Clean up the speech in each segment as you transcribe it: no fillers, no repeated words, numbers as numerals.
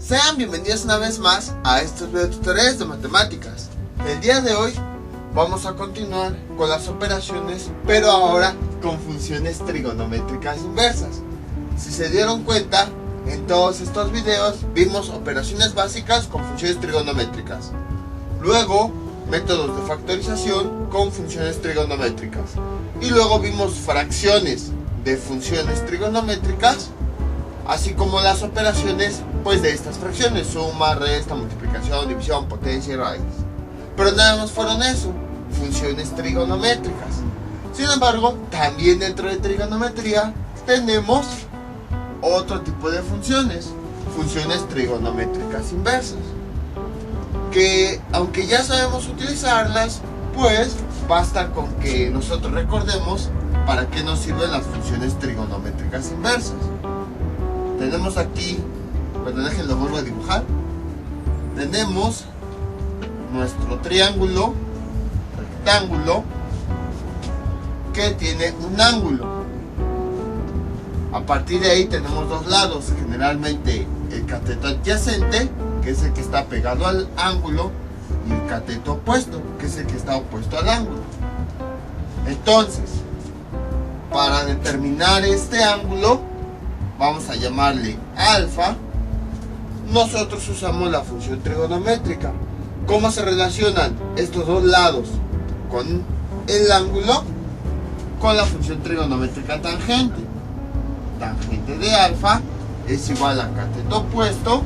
Sean bienvenidos una vez más a estos videotutoriales de matemáticas. El día de hoy vamos a continuar con las operaciones, pero ahora con funciones trigonométricas inversas. Si se dieron cuenta, en todos estos videos vimos operaciones básicas con funciones trigonométricas. Luego, métodos de factorización con funciones trigonométricas. Y luego vimos fracciones de funciones trigonométricas, así como las operaciones pues de estas fracciones: suma, resta, multiplicación, división, potencia y raíz. Pero nada más fueron eso, funciones trigonométricas. Sin embargo, también dentro de trigonometría tenemos otro tipo de funciones, funciones trigonométricas inversas, que aunque ya sabemos utilizarlas, pues basta con que nosotros recordemos para qué nos sirven las funciones trigonométricas inversas. Tenemos aquí, bueno, déjenlo vuelvo a dibujar. Tenemos nuestro triángulo rectángulo que tiene un ángulo. A partir de ahí tenemos dos lados, generalmente el cateto adyacente, que es el que está pegado al ángulo, y el cateto opuesto, que es el que está opuesto al ángulo. Entonces, para determinar este ángulo, vamos a llamarle alfa. Nosotros usamos la función trigonométrica. ¿Cómo se relacionan estos dos lados con el ángulo? Con la función trigonométrica tangente. Tangente de alfa es igual a cateto opuesto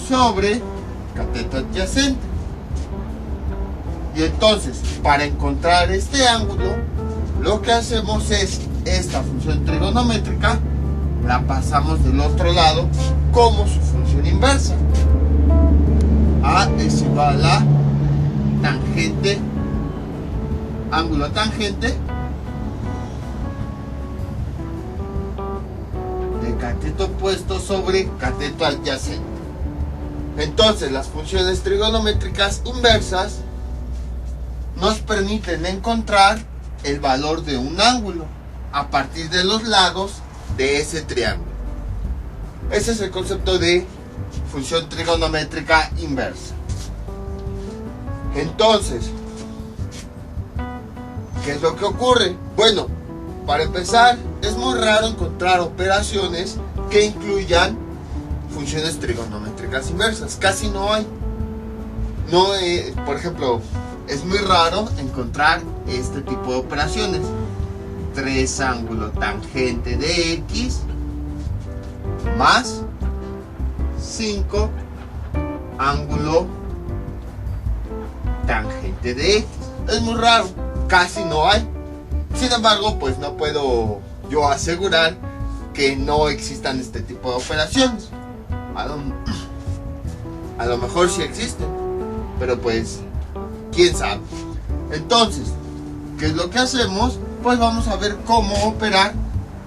sobre cateto adyacente. Y entonces, para encontrar este ángulo, lo que hacemos es esta función trigonométrica la pasamos del otro lado como su función inversa. A es igual a tangente, ángulo tangente de cateto opuesto sobre cateto adyacente. Entonces, las funciones trigonométricas inversas nos permiten encontrar el valor de un ángulo a partir de los lados de ese triángulo. Ese es el concepto de función trigonométrica inversa. Entonces, ¿qué es lo que ocurre? Bueno, para empezar, es muy raro encontrar operaciones que incluyan funciones trigonométricas inversas. Casi no hay. Por ejemplo, es muy raro encontrar este tipo de operaciones: 3 ángulo tangente de x más 5 ángulo tangente de x. Es muy raro, casi no hay. Sin embargo, pues no puedo yo asegurar que no existan este tipo de operaciones. A lo mejor sí existen, pero pues quién sabe. Entonces, ¿qué es lo que hacemos? Pues vamos a ver cómo operar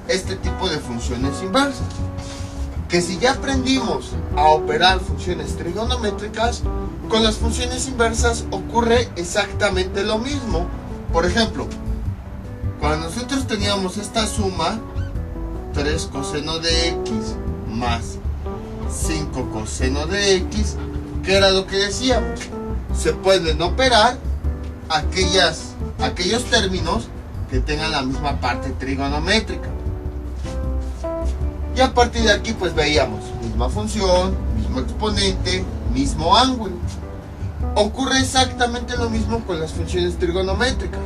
este tipo de funciones inversas. Que si ya aprendimos a operar funciones trigonométricas, con las funciones inversas ocurre exactamente lo mismo. Por ejemplo, cuando nosotros teníamos esta suma, 3 coseno de x más 5 coseno de x, ¿qué era lo que decíamos? Se pueden operar aquellos términos que tengan la misma parte trigonométrica. Y a partir de aquí pues veíamos misma función, mismo exponente, mismo ángulo. Ocurre exactamente lo mismo con las funciones trigonométricas.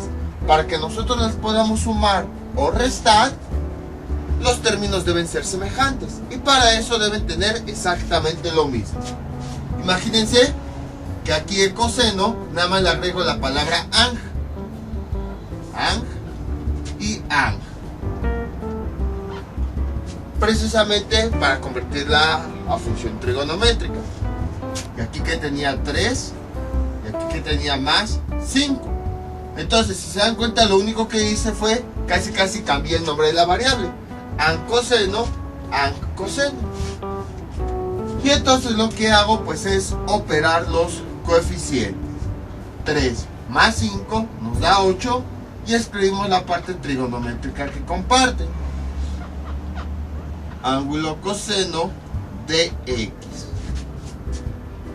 Para que nosotros las podamos sumar o restar, los términos deben ser semejantes, y para eso deben tener exactamente lo mismo. Imagínense que aquí el coseno nada más le agrego la palabra ang y ang, precisamente para convertirla a función trigonométrica. Y aquí que tenía 3, y aquí que tenía más 5. Entonces, si se dan cuenta, lo único que hice fue casi cambié el nombre de la variable: ang coseno, ang coseno. Y entonces lo que hago pues es operar los coeficientes. 3 más 5 nos da 8, y escribimos la parte trigonométrica que comparten. Ángulo coseno de x.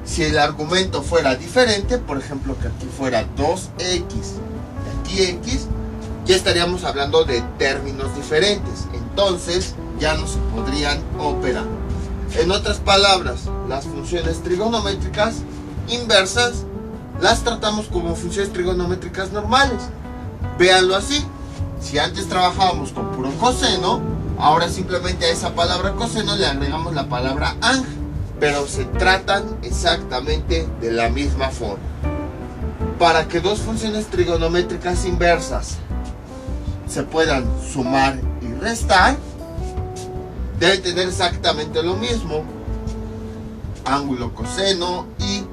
Si el argumento fuera diferente, por ejemplo que aquí fuera 2x y aquí x, ya estaríamos hablando de términos diferentes, entonces ya no se podrían operar. En otras palabras, las funciones trigonométricas inversas las tratamos como funciones trigonométricas normales. Véanlo así: si antes trabajábamos con puro coseno, ahora simplemente a esa palabra coseno le agregamos la palabra ang, pero se tratan exactamente de la misma forma. Para que dos funciones trigonométricas inversas se puedan sumar y restar, deben tener exactamente lo mismo: ángulo coseno y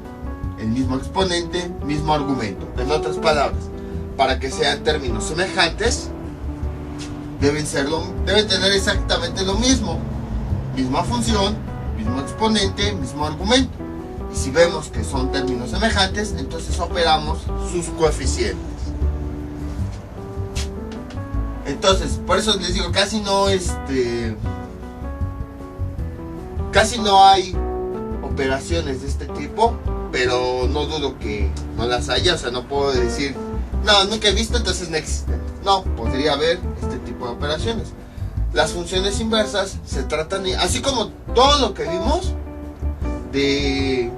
el mismo exponente, mismo argumento. En otras palabras, para que sean términos semejantes, deben tener exactamente lo mismo: misma función, mismo exponente, mismo argumento. Y si vemos que son términos semejantes, entonces operamos sus coeficientes. Entonces, por eso les digo, casi no hay operaciones de este tipo, pero no dudo que no las haya. O sea, no puedo decir, no, nunca he visto, entonces no existen. No, podría haber este tipo de operaciones. Las funciones inversas se tratan, así como todo lo que vimos de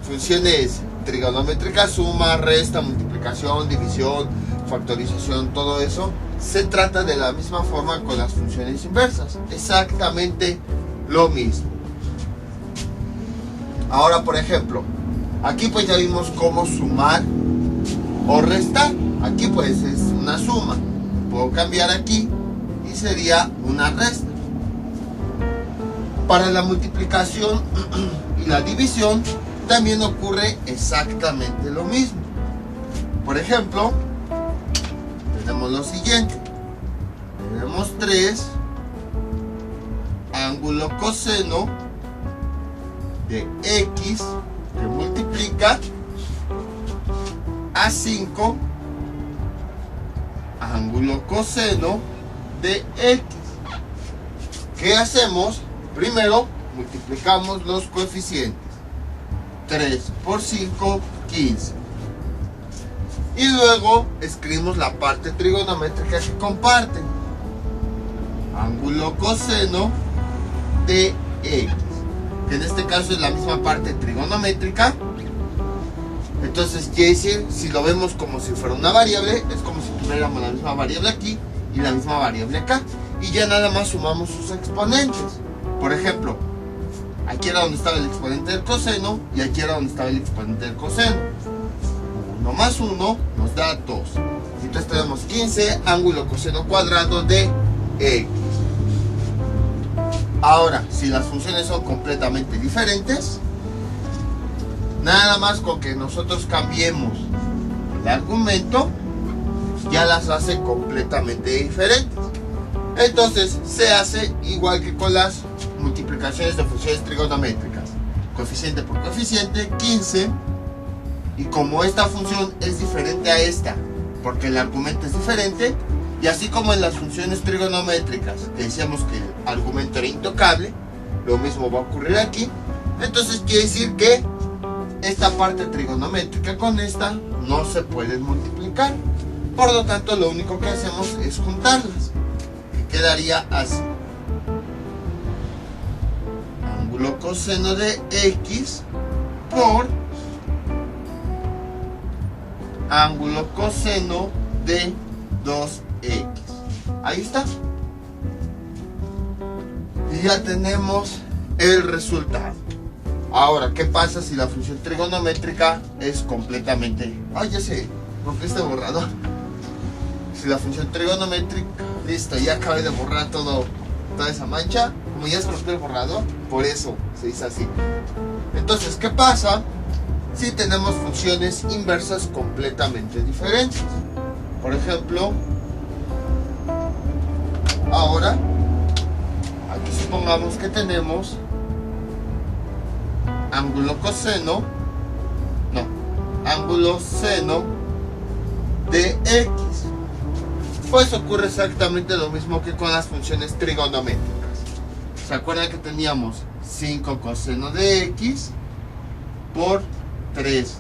funciones trigonométricas, suma, resta, multiplicación, división, factorización, todo eso, se trata de la misma forma con las funciones inversas, exactamente lo mismo. Ahora, por ejemplo, aquí pues ya vimos cómo sumar o restar. Aquí pues es una suma, puedo cambiar aquí y sería una resta. Para la multiplicación y la división también ocurre exactamente lo mismo. Por ejemplo, tenemos lo siguiente: tenemos 3 ángulo coseno de x que multiplica a 5 ángulo coseno de x. ¿Qué hacemos? Primero multiplicamos los coeficientes. 3 por 5, 15. Y luego escribimos la parte trigonométrica que comparten: ángulo coseno de x, que en este caso es la misma parte trigonométrica. Entonces quiere decir, si lo vemos como si fuera una variable, es como si tuviéramos la misma variable aquí y la misma variable acá, y ya nada más sumamos sus exponentes. Por ejemplo, aquí era donde estaba el exponente del coseno y aquí era donde estaba el exponente del coseno. 1 más 1 nos da 2. Entonces tenemos 15 ángulo coseno cuadrado de x. Ahora, si las funciones son completamente diferentes, nada más con que nosotros cambiemos el argumento, ya las hace completamente diferentes. Entonces se hace igual que con las multiplicaciones de funciones trigonométricas: coeficiente por coeficiente, 15. Y como esta función es diferente a esta, porque el argumento es diferente, y así como en las funciones trigonométricas que decíamos que el argumento era intocable, lo mismo va a ocurrir aquí. Entonces quiere decir que esta parte trigonométrica con esta no se pueden multiplicar. Por lo tanto, lo único que hacemos es juntarlas, que quedaría así: ángulo coseno de x por ángulo coseno de 2x. Ahí está. Y ya tenemos el resultado. Ahora, ¿qué pasa si la función trigonométrica es completamente... ¡Ay, ya se rompió este borrador! Si la función trigonométrica... Listo, ya acabé de borrar toda esa mancha. Como ya se rompió el borrador, por eso se dice así. Entonces, ¿qué pasa si tenemos funciones inversas completamente diferentes? Por ejemplo, ahora, aquí supongamos que tenemos ángulo seno de x. Pues ocurre exactamente lo mismo que con las funciones trigonométricas. ¿Se acuerdan que teníamos 5 coseno de x por 3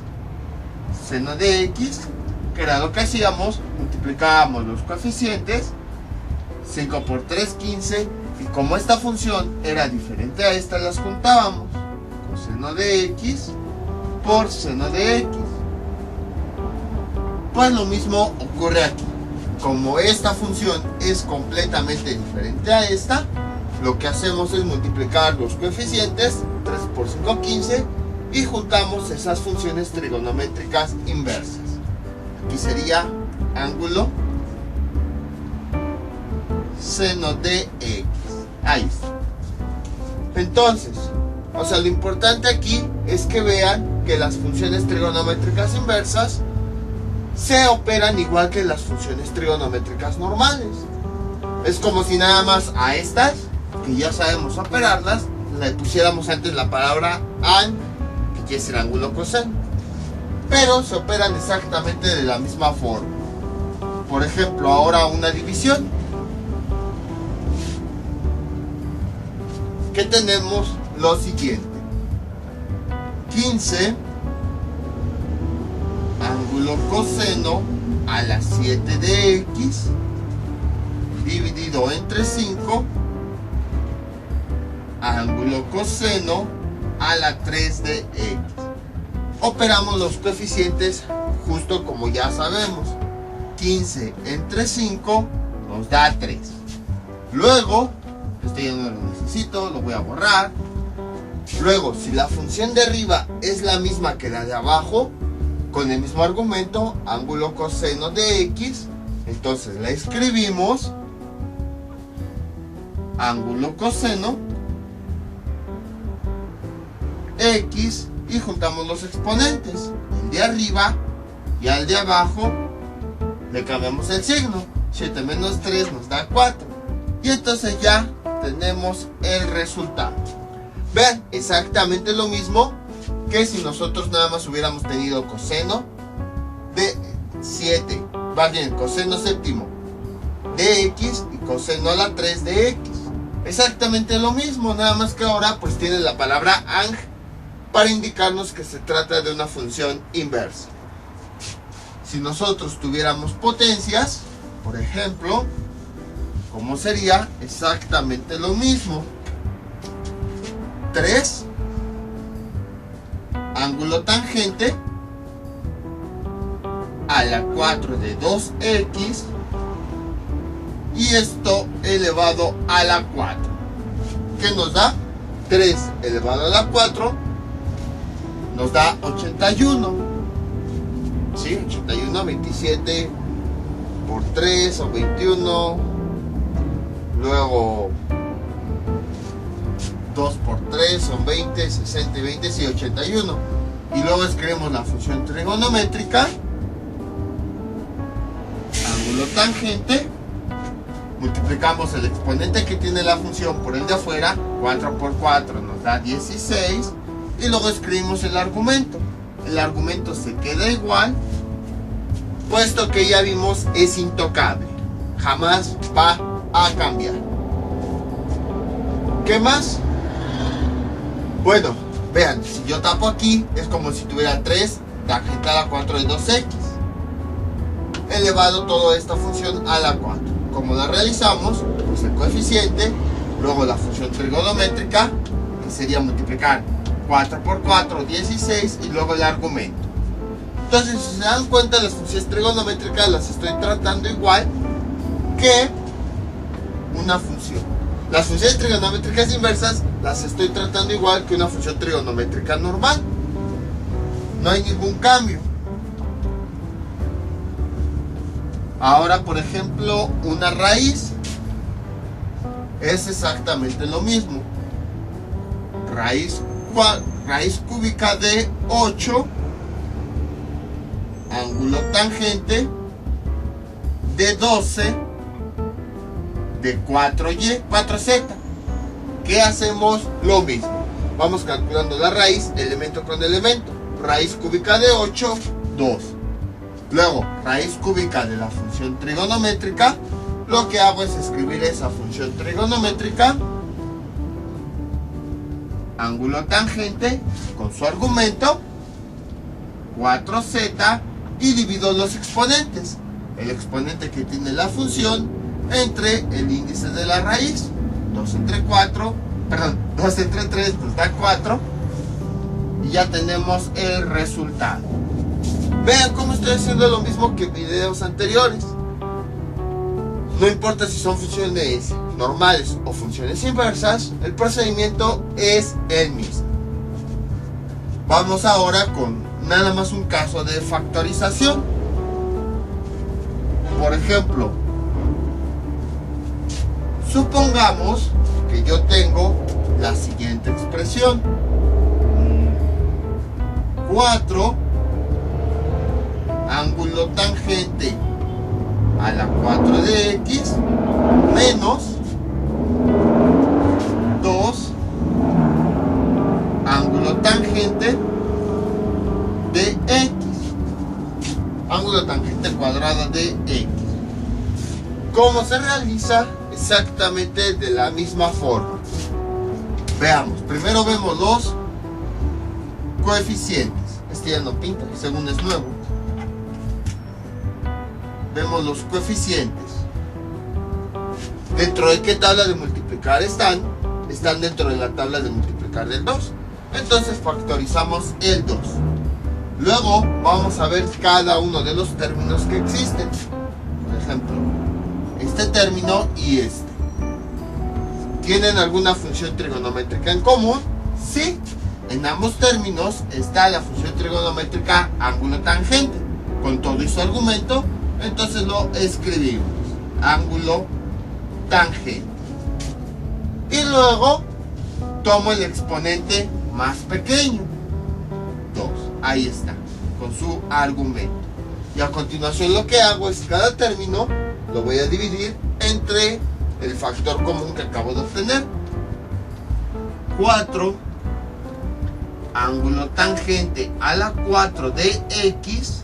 seno de x, que era lo que hacíamos, multiplicábamos los coeficientes, 5 por 3, 15, y como esta función era diferente a esta, las juntábamos, coseno de x por seno de x. Pues lo mismo ocurre aquí. Como esta función es completamente diferente a esta, lo que hacemos es multiplicar los coeficientes, 3 por 5, 15, y juntamos esas funciones trigonométricas inversas. Aquí sería ángulo seno de x. Ahí está. Entonces, lo importante aquí es que vean que las funciones trigonométricas inversas se operan igual que las funciones trigonométricas normales. Es como si nada más a estas, que ya sabemos operarlas, le pusiéramos antes la palabra an, que quiere decir ángulo coseno. Pero se operan exactamente de la misma forma. Por ejemplo, ahora una división. Que tenemos lo siguiente: 15 ángulo coseno a la 7 de x dividido entre 5 ángulo coseno a la 3 de x. Operamos los coeficientes justo como ya sabemos. 15 entre 5 nos da 3. Luego, este ya no lo necesito, lo voy a borrar. Luego, si la función de arriba es la misma que la de abajo, con el mismo argumento, ángulo coseno de x, entonces la escribimos ángulo coseno x y juntamos los exponentes. El de arriba y al de abajo le cambiamos el signo. 7 menos 3 nos da 4. Y entonces ya tenemos el resultado. Vean, exactamente lo mismo que si nosotros nada más hubiéramos tenido coseno de 7, más bien coseno séptimo de x y coseno a la 3 de x. Exactamente lo mismo, nada más que ahora pues tiene la palabra ang para indicarnos que se trata de una función inversa. Si nosotros tuviéramos potencias, por ejemplo, ¿cómo sería? Exactamente lo mismo. 3 ángulo tangente a la 4 de 2x y esto elevado a la 4. ¿Qué nos da? 3 elevado a la 4 nos da 81. ¿Sí? 81, 27 por 3 o 21. Luego 2 por 3 son 20, 60 y 20, sí, 81. Y luego escribimos la función trigonométrica, ángulo tangente, multiplicamos el exponente que tiene la función por el de afuera, 4 por 4 nos da 16, y luego escribimos el argumento. El argumento se queda igual, puesto que ya vimos es intocable, jamás va a cambiar. ¿Qué más? Bueno, vean, si yo tapo aquí, es como si tuviera 3 tangente a la 4 de 2x, elevado toda esta función a la 4. Como la realizamos, pues el coeficiente, luego la función trigonométrica, que sería multiplicar 4 por 4, 16, y luego el argumento. Entonces, si se dan cuenta, las funciones trigonométricas las estoy tratando igual que una función. Las funciones trigonométricas inversas las estoy tratando igual que una función trigonométrica normal. No hay ningún cambio. Ahora, por ejemplo, una raíz es exactamente lo mismo. Raíz cúbica de 8, ángulo tangente de 12 de 4z. ¿Qué hacemos? Lo mismo. Vamos calculando la raíz, elemento con elemento. Raíz cúbica de 8, 2. Luego, raíz cúbica de la función trigonométrica. Lo que hago es escribir esa función trigonométrica ángulo tangente con su argumento, 4z, y divido los exponentes. El exponente que tiene la función entre el índice de la raíz. 2 entre 3 nos da 4. Y ya tenemos el resultado. Vean cómo estoy haciendo lo mismo que en videos anteriores. No importa si son funciones normales o funciones inversas, el procedimiento es el mismo. Vamos ahora con nada más un caso de factorización. Por ejemplo, supongamos que yo tengo la siguiente expresión: 4 ángulo tangente a la 4 de x menos 2 ángulo tangente de x, ángulo tangente cuadrado de x. ¿Cómo se realiza? Exactamente de la misma forma. Veamos, primero vemos los coeficientes. Este ya no pinta, según es nuevo. Vemos los coeficientes. ¿Dentro de qué tabla de multiplicar están? Están dentro de la tabla de multiplicar del 2. Entonces factorizamos el 2. Luego vamos a ver cada uno de los términos que existen. Por ejemplo, este término y este. ¿Tienen alguna función trigonométrica en común? Sí. En ambos términos está la función trigonométrica ángulo tangente con todo y su argumento. Entonces lo escribimos: ángulo tangente. Y luego tomo el exponente más pequeño, 2. Ahí está, con su argumento. Y a continuación lo que hago es cada término lo voy a dividir entre el factor común que acabo de obtener. 4 ángulo tangente a la 4 de x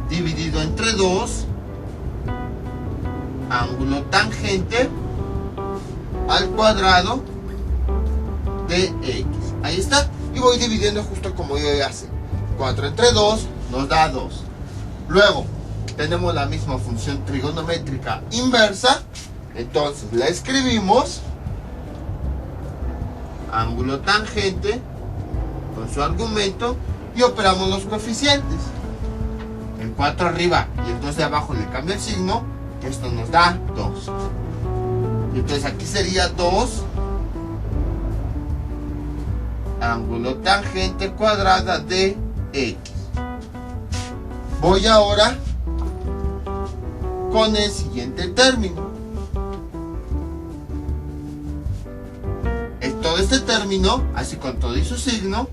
dividido entre 2 ángulo tangente al cuadrado de x. Ahí está. Y voy dividiendo justo como yo ya sé. 4 entre 2 nos da 2. Luego tenemos la misma función trigonométrica inversa. Entonces la escribimos: ángulo tangente con su argumento, y operamos los coeficientes. El 4 arriba y el 2 de abajo le cambio el signo. Esto nos da 2. Y entonces aquí sería 2 ángulo tangente cuadrada de x. Voy ahora con el siguiente término. Todo este término, así con todo y su signo,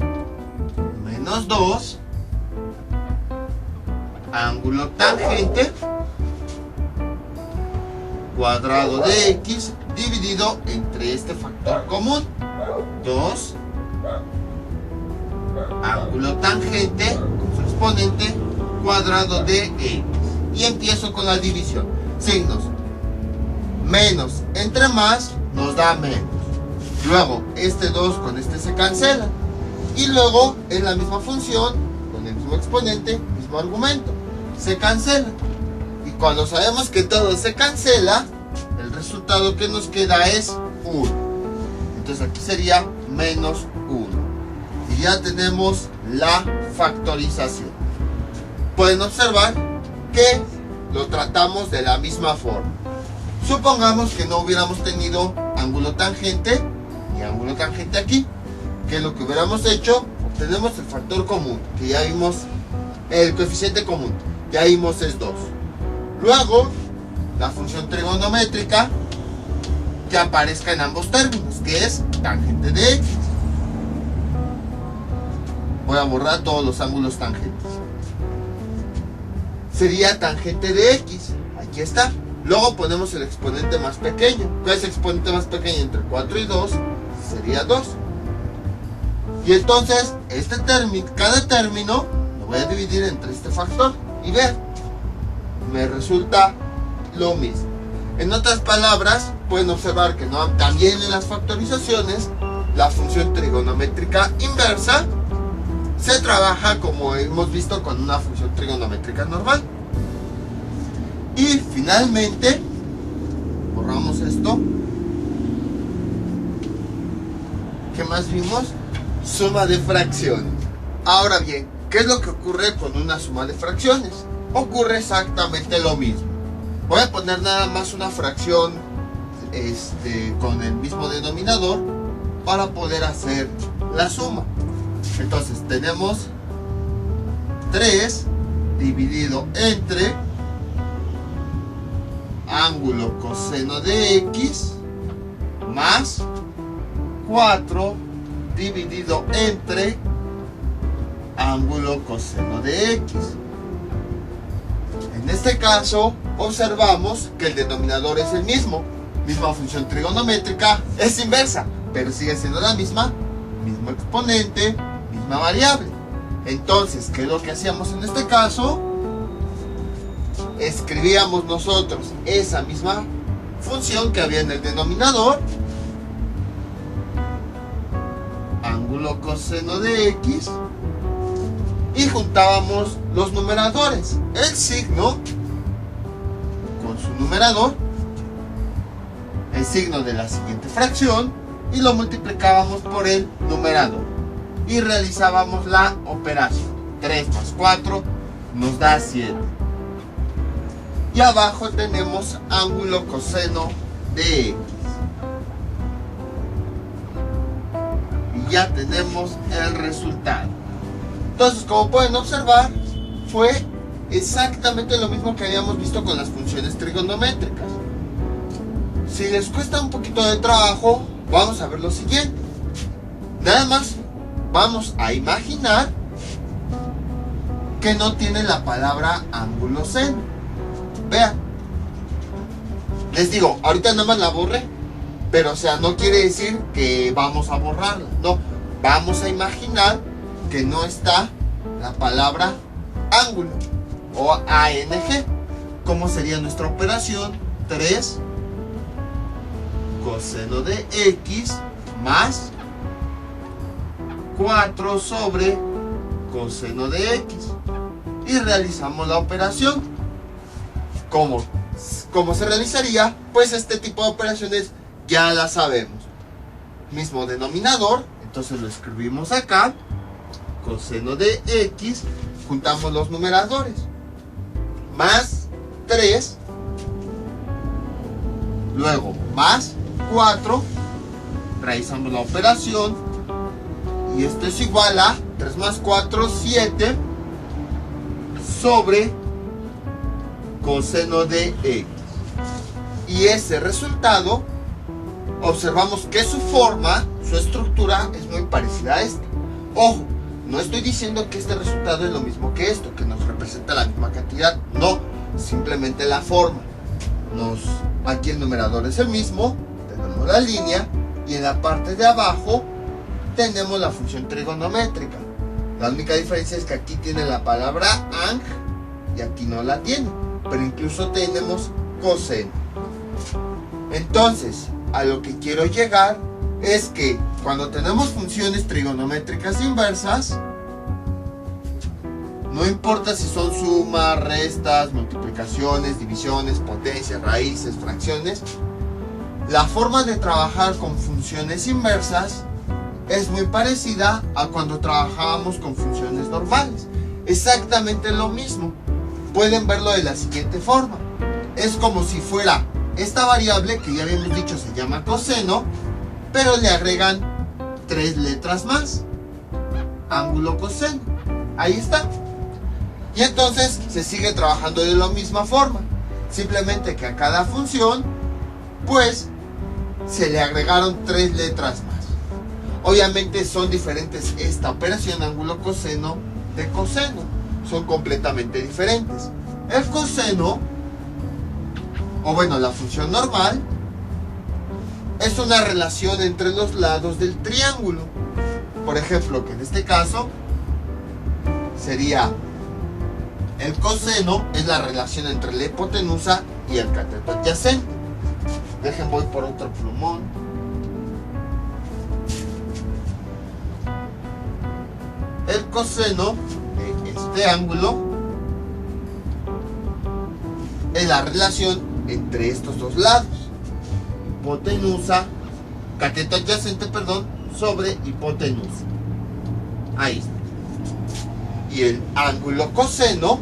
menos 2 ángulo tangente cuadrado de x dividido entre este factor común, 2 ángulo tangente con su exponente cuadrado de x. Y empiezo con la división. Signos: menos entre más nos da menos. Luego este 2 con este se cancela. Y luego en la misma función, con el mismo exponente, mismo argumento, se cancela. Y cuando sabemos que todo se cancela, el resultado que nos queda es 1. Entonces aquí sería menos 1. Y ya tenemos la factorización. Pueden observar que lo tratamos de la misma forma. Supongamos que no hubiéramos tenido ángulo tangente y ángulo tangente aquí. ¿Qué es lo que hubiéramos hecho? Obtenemos el factor común, que ya vimos, el coeficiente común, ya vimos es 2. Luego, la función trigonométrica que aparezca en ambos términos, que es tangente de x. Voy a borrar todos los ángulos tangentes. Sería tangente de x, aquí está. Luego ponemos el exponente más pequeño. ¿Cuál es el exponente más pequeño entre 4 y 2? Sería 2. Y entonces, cada término lo voy a dividir entre este factor. Y ver, me resulta lo mismo. En otras palabras, pueden observar que también en las factorizaciones la función trigonométrica inversa se trabaja como hemos visto con una función trigonométrica normal. Y finalmente, borramos esto. ¿Qué más vimos? Suma de fracciones. Ahora bien, ¿qué es lo que ocurre con una suma de fracciones? Ocurre exactamente lo mismo. Voy a poner nada más una fracción con el mismo denominador para poder hacer la suma. Entonces tenemos 3 dividido entre ángulo coseno de x más 4 dividido entre ángulo coseno de x. En este caso observamos que el denominador es el misma función trigonométrica, es inversa, pero sigue siendo la mismo exponente, misma variable. Entonces, ¿qué es lo que hacíamos en este caso? Escribíamos nosotros esa misma función que había en el denominador, ángulo coseno de x, y juntábamos los numeradores, el signo con su numerador, el signo de la siguiente fracción, y lo multiplicábamos por el numerador y realizábamos la operación. 3 más 4 nos da 7. Y abajo tenemos ángulo coseno de x. Y ya tenemos el resultado. Entonces, como pueden observar, fue exactamente lo mismo que habíamos visto con las funciones trigonométricas. Si les cuesta un poquito de trabajo, vamos a ver lo siguiente. Nada más vamos a imaginar que no tiene la palabra ángulo seno. Vean, les digo, ahorita nada más la borré, pero o sea, no quiere decir que vamos a borrarla. No, vamos a imaginar que no está la palabra ángulo o ANG. ¿Cómo sería nuestra operación? 3 coseno de x más 4 sobre coseno de x. Y realizamos la operación. ¿Cómo se realizaría? Pues este tipo de operaciones ya las sabemos. Mismo denominador, entonces lo escribimos acá. Coseno de x, juntamos los numeradores. Más 3, luego más 4, realizamos la operación, y esto es igual a 3 más 4, 7 sobre coseno de x. Y ese resultado, observamos que su forma, su estructura es muy parecida a esta. Ojo, no estoy diciendo que este resultado es lo mismo que esto, que nos representa la misma cantidad. No, simplemente la forma. Aquí el numerador es el mismo, tenemos la línea, y en la parte de abajo tenemos la función trigonométrica. La única diferencia es que aquí tiene la palabra ang y aquí no la tiene, pero incluso tenemos coseno. Entonces, a lo que quiero llegar es que cuando tenemos funciones trigonométricas inversas, no importa si son sumas, restas, multiplicaciones, divisiones, potencias, raíces, fracciones, la forma de trabajar con funciones inversas es muy parecida a cuando trabajábamos con funciones normales. Exactamente lo mismo. Pueden verlo de la siguiente forma. Es como si fuera esta variable que ya habíamos dicho se llama coseno, pero le agregan 3 letras más. Ángulo coseno. Ahí está. Y entonces se sigue trabajando de la misma forma. Simplemente que a cada función, pues, se le agregaron 3 letras más. Obviamente son diferentes esta operación ángulo coseno de coseno. Son completamente diferentes. El coseno, o bueno, la función normal, es una relación entre los lados del triángulo. Por ejemplo, que en este caso sería el coseno, es la relación entre la hipotenusa y el cateto adyacente. Voy por otro plumón. coseno de este ángulo es la relación entre estos dos lados. Hipotenusa, cateto adyacente, perdón, sobre hipotenusa. Ahí está. Y el ángulo coseno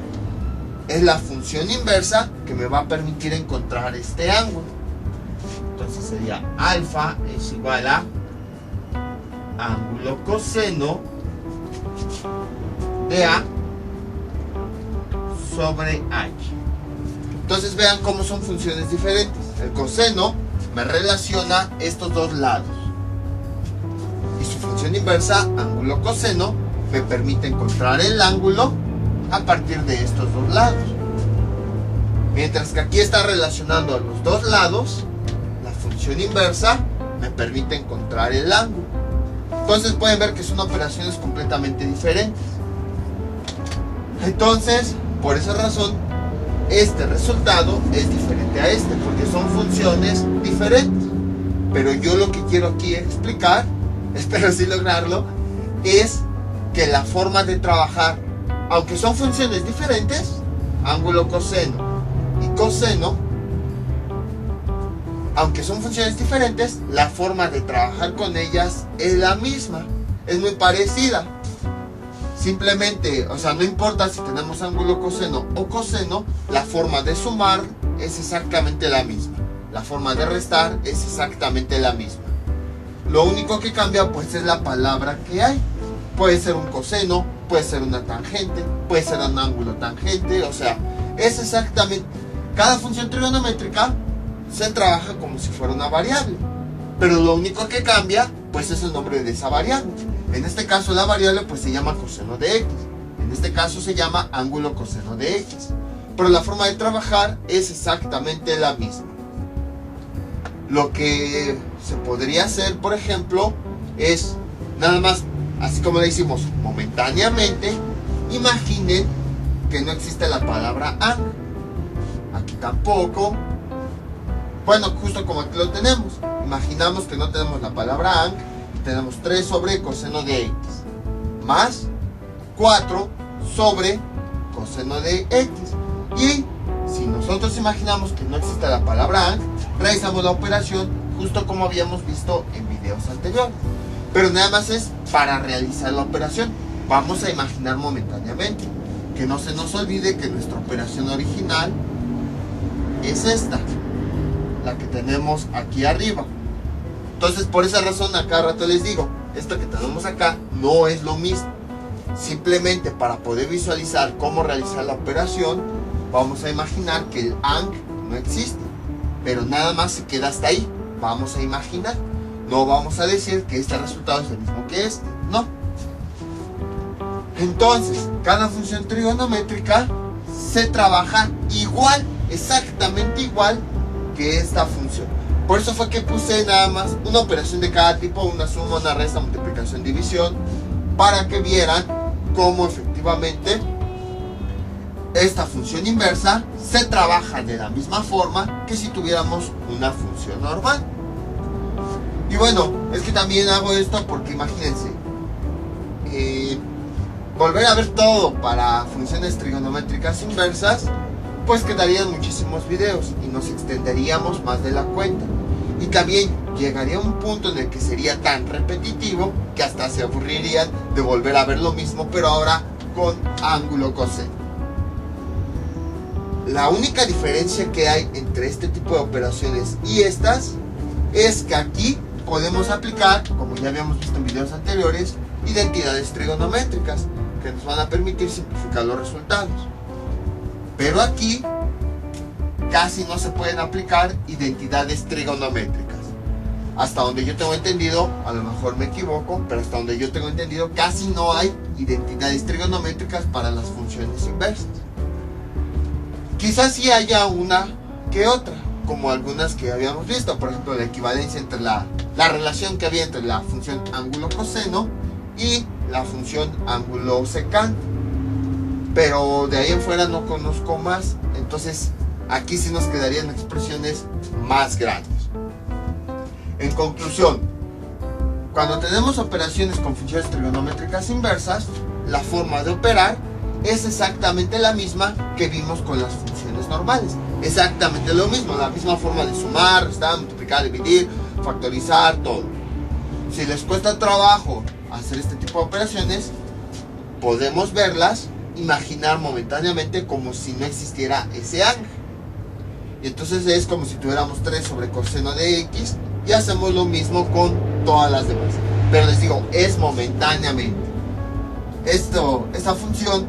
es la función inversa que me va a permitir encontrar este ángulo. Entonces sería alfa es igual a ángulo coseno de A sobre H. Entonces vean cómo son funciones diferentes. El coseno me relaciona estos dos lados. Y su función inversa, ángulo coseno, me permite encontrar el ángulo a partir de estos dos lados. Mientras que aquí está relacionando a los dos lados, la función inversa me permite encontrar el ángulo. Entonces pueden ver que son operaciones completamente diferentes. Entonces, por esa razón, este resultado es diferente a este, porque son funciones diferentes. Pero yo lo que quiero aquí explicar, espero sí lograrlo, es que la forma de trabajar, aunque son funciones diferentes, ángulo coseno y coseno, aunque son funciones diferentes, la forma de trabajar con ellas es la misma, es muy parecida. Simplemente, o sea, no importa si tenemos ángulo coseno o coseno, la forma de sumar es exactamente la misma. La forma de restar es exactamente la misma. Lo único que cambia pues es la palabra que hay. Puede ser un coseno, puede ser una tangente, puede ser un ángulo tangente, o sea, es exactamente... Cada función trigonométrica se trabaja como si fuera una variable, pero lo único que cambia pues es el nombre de esa variable. En este caso la variable pues se llama coseno de x, en este caso se llama ángulo coseno de x, pero la forma de trabajar es exactamente la misma. Lo que se podría hacer, por ejemplo, es nada más, así como le hicimos momentáneamente, imaginen que no existe la palabra ang, aquí tampoco. Bueno, justo como aquí lo tenemos, imaginamos que no tenemos la palabra ang, tenemos 3 sobre coseno de x, más 4 sobre coseno de x. Y si nosotros imaginamos que no existe la palabra ang, realizamos la operación justo como habíamos visto en videos anteriores. Pero nada más es para realizar la operación. Vamos a imaginar momentáneamente. Que no se nos olvide que nuestra operación original es esta, la que tenemos aquí arriba. Entonces por esa razón a cada rato les digo, esto que tenemos acá no es lo mismo. Simplemente para poder visualizar cómo realizar la operación, vamos a imaginar que el ang no existe, pero nada más se queda hasta ahí. Vamos a imaginar, no vamos a decir que este resultado es el mismo que este, no. Entonces cada función trigonométrica se trabaja igual, exactamente igual que esta función. Por eso fue que puse nada más una operación de cada tipo, una suma, una resta, multiplicación, división, para que vieran cómo efectivamente esta función inversa se trabaja de la misma forma que si tuviéramos una función normal. Y bueno, es que también hago esto porque imagínense, volver a ver todo para funciones trigonométricas inversas, pues quedarían muchísimos videos y nos extenderíamos más de la cuenta. Y también llegaría un punto en el que sería tan repetitivo que hasta se aburrirían de volver a ver lo mismo, pero ahora con ángulo coseno. La única diferencia que hay entre este tipo de operaciones y estas es que aquí podemos aplicar, como ya habíamos visto en videos anteriores, identidades trigonométricas que nos van a permitir simplificar los resultados. Pero aquí casi no se pueden aplicar identidades trigonométricas. Hasta donde yo tengo entendido, a lo mejor me equivoco, pero hasta donde yo tengo entendido casi no hay identidades trigonométricas para las funciones inversas. Quizás sí haya una que otra, como algunas que habíamos visto, por ejemplo la equivalencia entre la relación que había entre la función ángulo coseno y la función ángulo secante. Pero de ahí en fuera no conozco más, entonces aquí sí nos quedarían expresiones más grandes. En conclusión, cuando tenemos operaciones con funciones trigonométricas inversas, la forma de operar es exactamente la misma que vimos con las funciones normales. Exactamente lo mismo, la misma forma de sumar, restar, multiplicar, dividir, factorizar, todo. Si les cuesta trabajo hacer este tipo de operaciones, podemos verlas, imaginar momentáneamente como si no existiera ese ángel. Y entonces es como si tuviéramos 3 sobre coseno de x y hacemos lo mismo con todas las demás. Pero les digo, es momentáneamente. Esta función,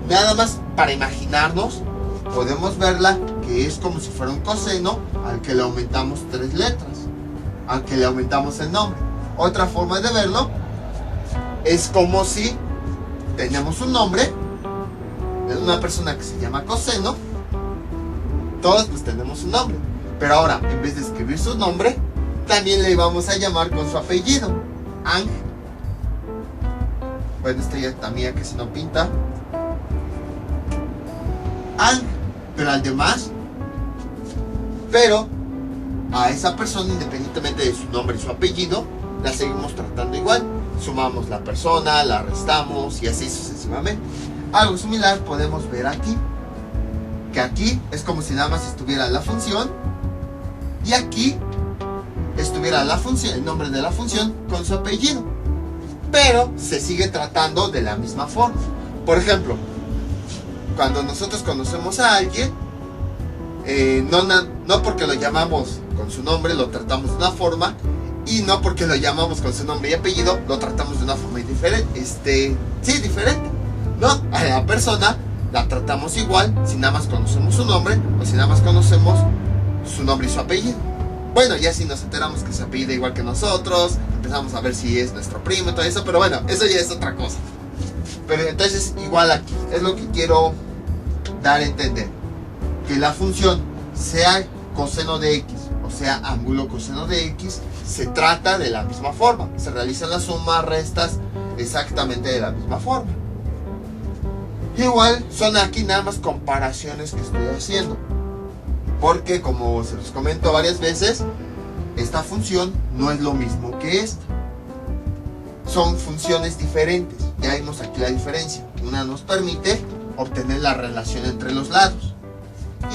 nada más para imaginarnos, podemos verla que es como si fuera un coseno al que le aumentamos 3 letras, al que le aumentamos el nombre. Otra forma de verlo es como si tenemos un nombre de una persona que se llama coseno. Todos pues tenemos un nombre, pero ahora en vez de escribir su nombre, también le vamos a llamar con su apellido, Ángel. Bueno, esta ya está mía que si no pinta. Ángel, pero al demás, pero a esa persona, independientemente de su nombre y su apellido, la seguimos tratando igual. Sumamos la persona, la restamos y así sucesivamente. Algo similar podemos ver aquí, que aquí es como si nada más estuviera la función y aquí estuviera la función, el nombre de la función con su apellido, pero se sigue tratando de la misma forma. Por ejemplo, cuando nosotros conocemos a alguien, no porque lo llamamos con su nombre lo tratamos de una forma, y no porque lo llamamos con su nombre y apellido lo tratamos de una forma diferente. Diferente. No, a la persona la tratamos igual si nada más conocemos su nombre o si nada más conocemos su nombre y su apellido. Bueno, ya si nos enteramos que se apellida igual que nosotros, empezamos a ver si es nuestro primo y todo eso, pero bueno, eso ya es otra cosa. Pero entonces igual aquí es lo que quiero dar a entender, que la función sea coseno de x o sea ángulo coseno de x, se trata de la misma forma, se realizan las sumas, restas exactamente de la misma forma. Igual son aquí nada más comparaciones que estoy haciendo, porque como se los comento varias veces, esta función no es lo mismo que esta. Son funciones diferentes. Ya vimos aquí la diferencia. Una nos permite obtener la relación entre los lados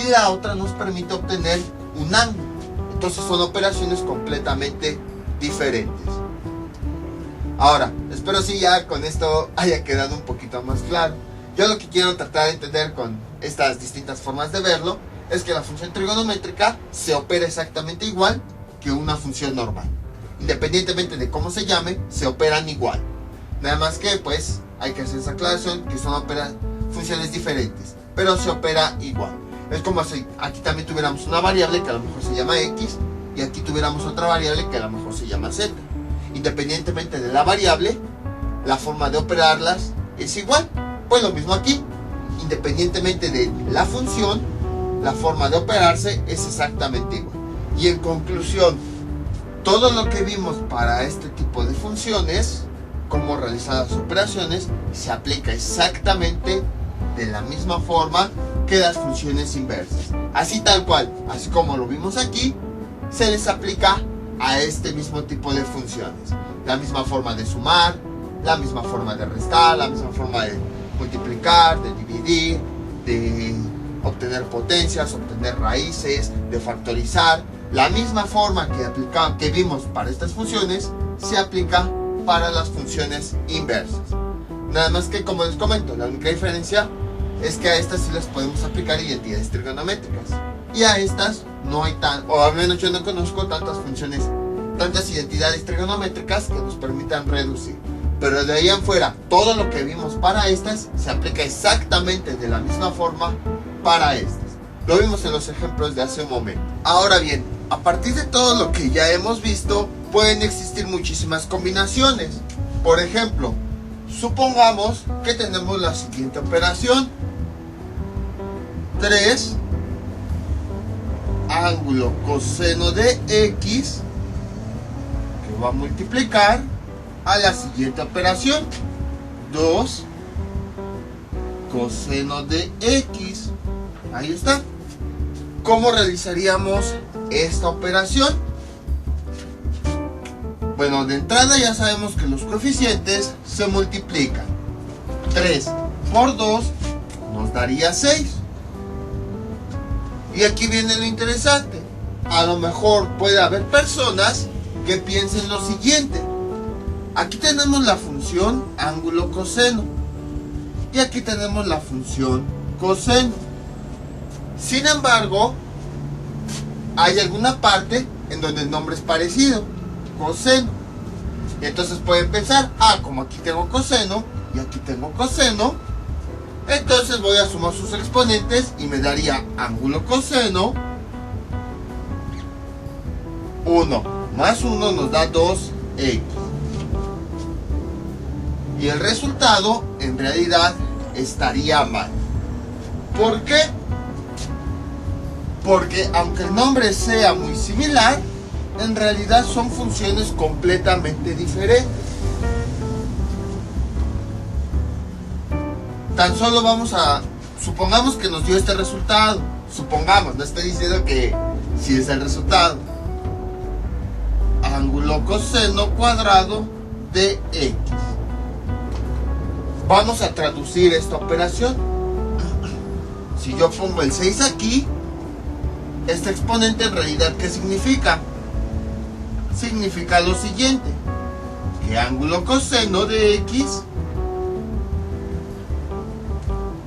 y la otra nos permite obtener un ángulo. Entonces son operaciones completamente diferentes. Ahora, espero si ya con esto haya quedado un poquito más claro. Yo lo que quiero tratar de entender con estas distintas formas de verlo es que la función trigonométrica se opera exactamente igual que una función normal. Independientemente de cómo se llame, se operan igual. Nada más que pues hay que hacer esa aclaración que son funciones diferentes, pero se opera igual. Es como si aquí también tuviéramos una variable que a lo mejor se llama x y aquí tuviéramos otra variable que a lo mejor se llama z. Independientemente de la variable, la forma de operarlas es igual. Pues lo mismo aquí, independientemente de la función, la forma de operarse es exactamente igual. Y en conclusión, todo lo que vimos para este tipo de funciones, cómo realizar las operaciones, se aplica exactamente de la misma forma que las funciones inversas. Así tal cual, así como lo vimos aquí, se les aplica a este mismo tipo de funciones. La misma forma de sumar, la misma forma de restar, la misma forma de multiplicar, de dividir, de obtener potencias, obtener raíces, de factorizar. La misma forma que vimos para estas funciones se aplica para las funciones inversas. Nada más que, como les comento, la única diferencia es que a estas sí les podemos aplicar identidades trigonométricas y a estas no hay o al menos yo no conozco tantas identidades trigonométricas que nos permitan reducir. Pero de ahí en fuera, todo lo que vimos para estas se aplica exactamente de la misma forma para estas. Lo vimos en los ejemplos de hace un momento. Ahora bien, a partir de todo lo que ya hemos visto, pueden existir muchísimas combinaciones. Por ejemplo, supongamos que tenemos la siguiente operación: 3 ángulo coseno de x que va a multiplicar a la siguiente operación: 2 coseno de x. Ahí está. ¿Cómo realizaríamos esta operación? Bueno, de entrada ya sabemos que los coeficientes se multiplican. 3 por 2 nos daría 6. Y aquí viene lo interesante. A lo mejor puede haber personas que piensen lo siguiente. Aquí tenemos la función ángulo coseno. Y aquí tenemos la función coseno. Sin embargo, hay alguna parte en donde el nombre es parecido. Coseno. Y entonces pueden pensar, como aquí tengo coseno y aquí tengo coseno, entonces voy a sumar sus exponentes y me daría ángulo coseno. 1 más 1 nos da 2x. Y el resultado en realidad estaría mal. ¿Por qué? Porque aunque el nombre sea muy similar, en realidad son funciones completamente diferentes. Tan solo supongamos que nos dio este resultado. Supongamos, no estoy diciendo que sí es el resultado. Ángulo coseno cuadrado de x. Vamos a traducir esta operación. Si yo pongo el 6 aquí, este exponente en realidad, ¿qué significa? Significa lo siguiente, que ángulo coseno de x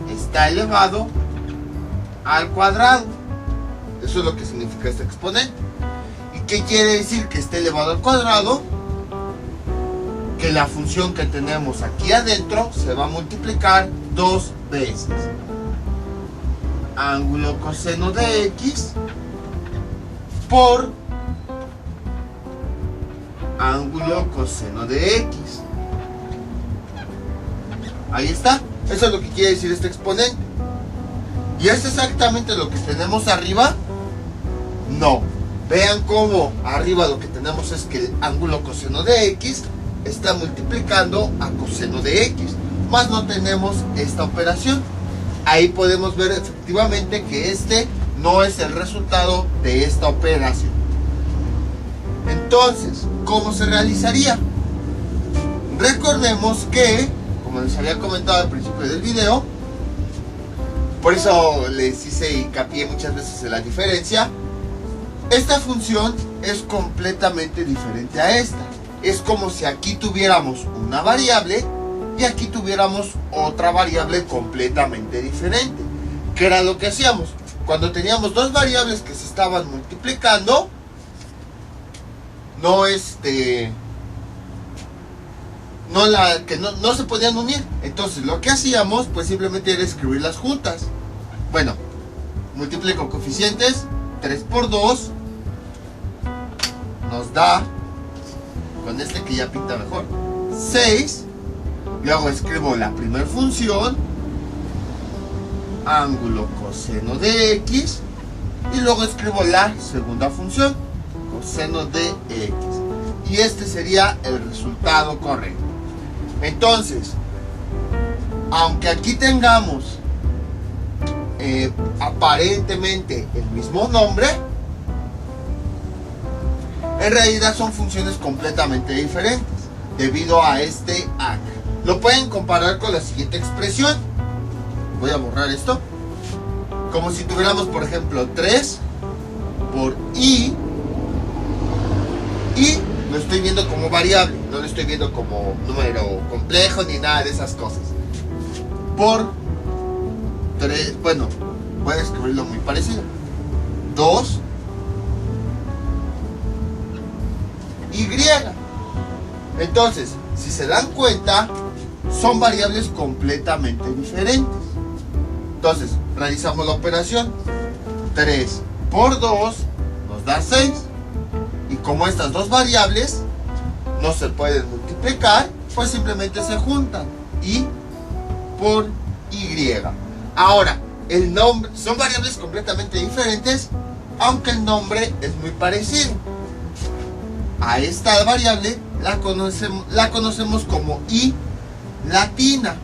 está elevado al cuadrado. Eso es lo que significa este exponente. ¿Y qué quiere decir que esté elevado al cuadrado? Que la función que tenemos aquí adentro se va a multiplicar 2 veces. Ángulo coseno de x por ángulo coseno de x. Ahí está. Eso es lo que quiere decir este exponente. ¿Y es exactamente lo que tenemos arriba? No. Vean cómo arriba lo que tenemos es que el ángulo coseno de x está multiplicando a coseno de x. Más no tenemos esta operación. Ahí podemos ver efectivamente que este no es el resultado de esta operación. Entonces, ¿cómo se realizaría? Recordemos que, como les había comentado al principio del video, por eso les hice hincapié muchas veces en la diferencia, esta función es completamente diferente a esta. Es como si aquí tuviéramos una variable y aquí tuviéramos otra variable completamente diferente. ¿Qué era lo que hacíamos? Cuando teníamos dos variables que se estaban multiplicando, no se podían unir. Entonces lo que hacíamos pues simplemente era escribirlas juntas. Bueno, multiplico coeficientes. 3 por 2 nos da, con este que ya pinta mejor, 6. Luego escribo la primera función, ángulo coseno de x, y luego escribo la segunda función, coseno de x. Y este sería el resultado correcto. Entonces, aunque aquí tengamos aparentemente el mismo nombre, en realidad son funciones completamente diferentes debido a este acá. Lo pueden comparar con la siguiente expresión. Voy a borrar esto. Como si tuviéramos, por ejemplo, 3 por y lo estoy viendo como variable, no lo estoy viendo como número complejo ni nada de esas cosas. Por 3, bueno, voy a escribirlo muy parecido. 2 y. Entonces, si se dan cuenta, son variables completamente diferentes. Entonces, realizamos la operación. 3 por 2 nos da 6. Y como estas dos variables no se pueden multiplicar, pues simplemente se juntan. Y por y. Ahora, el nombre, son variables completamente diferentes, aunque el nombre es muy parecido. A esta variable la conocemos como i latina.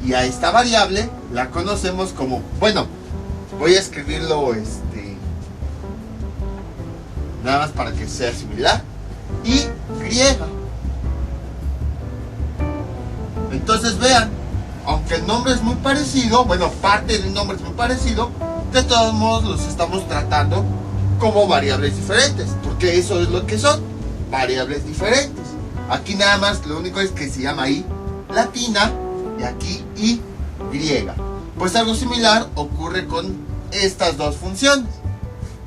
Y a esta variable la conocemos como, bueno, voy a escribirlo nada más para que sea similar, y griega. Entonces vean, aunque el nombre es muy parecido, bueno, parte del nombre es muy parecido, de todos modos los estamos tratando como variables diferentes, porque eso es lo que son, variables diferentes. Aquí nada más lo único es que se llama I latina y aquí I griega. Pues algo similar ocurre con estas dos funciones.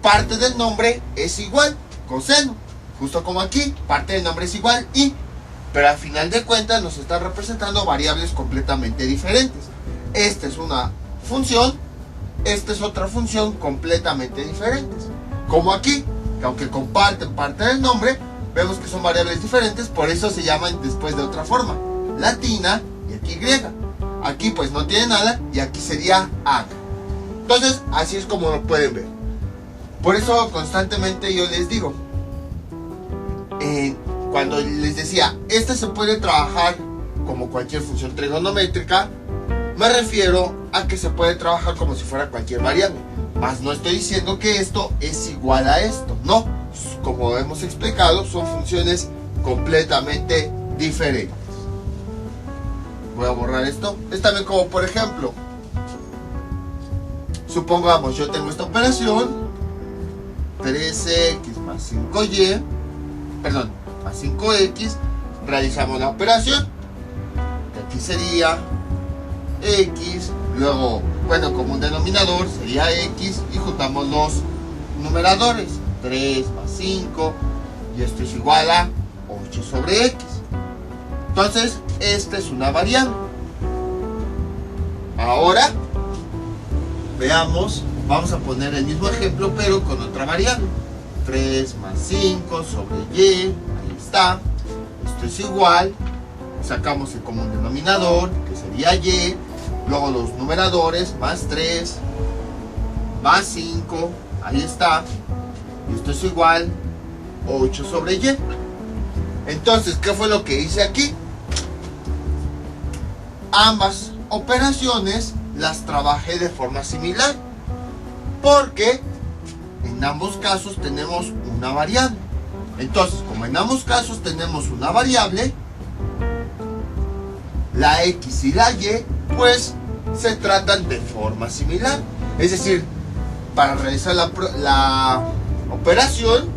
Parte del nombre es igual, coseno, justo como aquí, parte del nombre es igual I, pero al final de cuentas nos está representando variables completamente diferentes. Esta es una función, esta es otra función completamente diferentes. Como aquí, que aunque comparten parte del nombre, vemos que son variables diferentes, por eso se llaman después de otra forma, latina y aquí griega. Aquí pues no tiene nada y aquí sería ag. Entonces así es como lo pueden ver. Por eso constantemente yo les digo, cuando les decía, esta se puede trabajar como cualquier función trigonométrica, me refiero a que se puede trabajar como si fuera cualquier variable. Mas no estoy diciendo que esto es igual a esto, no. Como hemos explicado, son funciones completamente diferentes. Voy a borrar esto. Es también como, por ejemplo, supongamos yo tengo esta operación, 13x más 5y, perdón, más 5x, realizamos la operación, que aquí sería x, luego, bueno, como un denominador sería x y juntamos los numeradores, 3 más 5, y esto es igual a 8 sobre x. Entonces, esta es una variable. Ahora, veamos, vamos a poner el mismo ejemplo, pero con otra variable. 3 más 5 sobre y, ahí está. Esto es igual, sacamos el común denominador, que sería y, luego los numeradores, más 3, más 5, ahí está. Y esto es igual 8 sobre y. Entonces, ¿qué fue lo que hice aquí? Ambas operaciones las trabajé de forma similar, porque en ambos casos tenemos una variable. Entonces, como en ambos casos tenemos una variable, la x y la y pues se tratan de forma similar. Es decir, para realizar la operación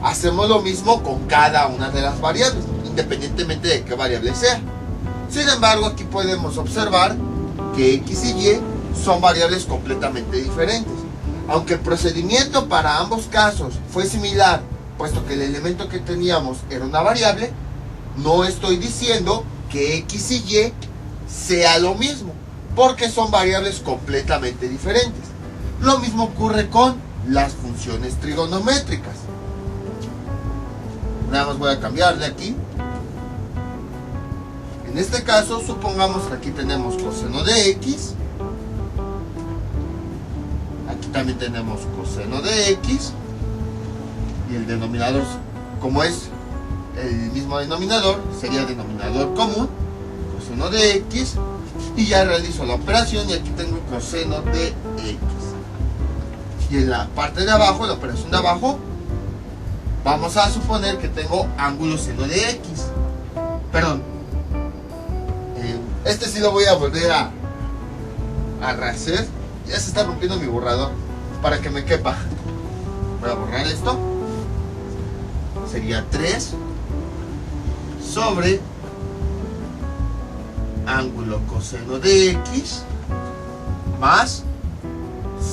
hacemos lo mismo con cada una de las variables, independientemente de qué variable sea. Sin embargo, aquí podemos observar que x y y son variables completamente diferentes. Aunque el procedimiento para ambos casos fue similar, puesto que el elemento que teníamos era una variable, no estoy diciendo que x y y sea lo mismo, porque son variables completamente diferentes. Lo mismo ocurre con las funciones trigonométricas. Nada más voy a cambiarle aquí. En este caso, supongamos que aquí tenemos coseno de x. Aquí también tenemos coseno de x. Y el denominador, como es el mismo denominador, sería denominador común, coseno de x. Y ya realizo la operación y aquí tengo coseno de x. Y en la parte de abajo, la operación de abajo, vamos a suponer que tengo ángulo seno de x. Perdón. Este sí lo voy a volver a rehacer. Ya se está rompiendo mi borrador para que me quepa. Voy a borrar esto. Sería 3 sobre ángulo coseno de x más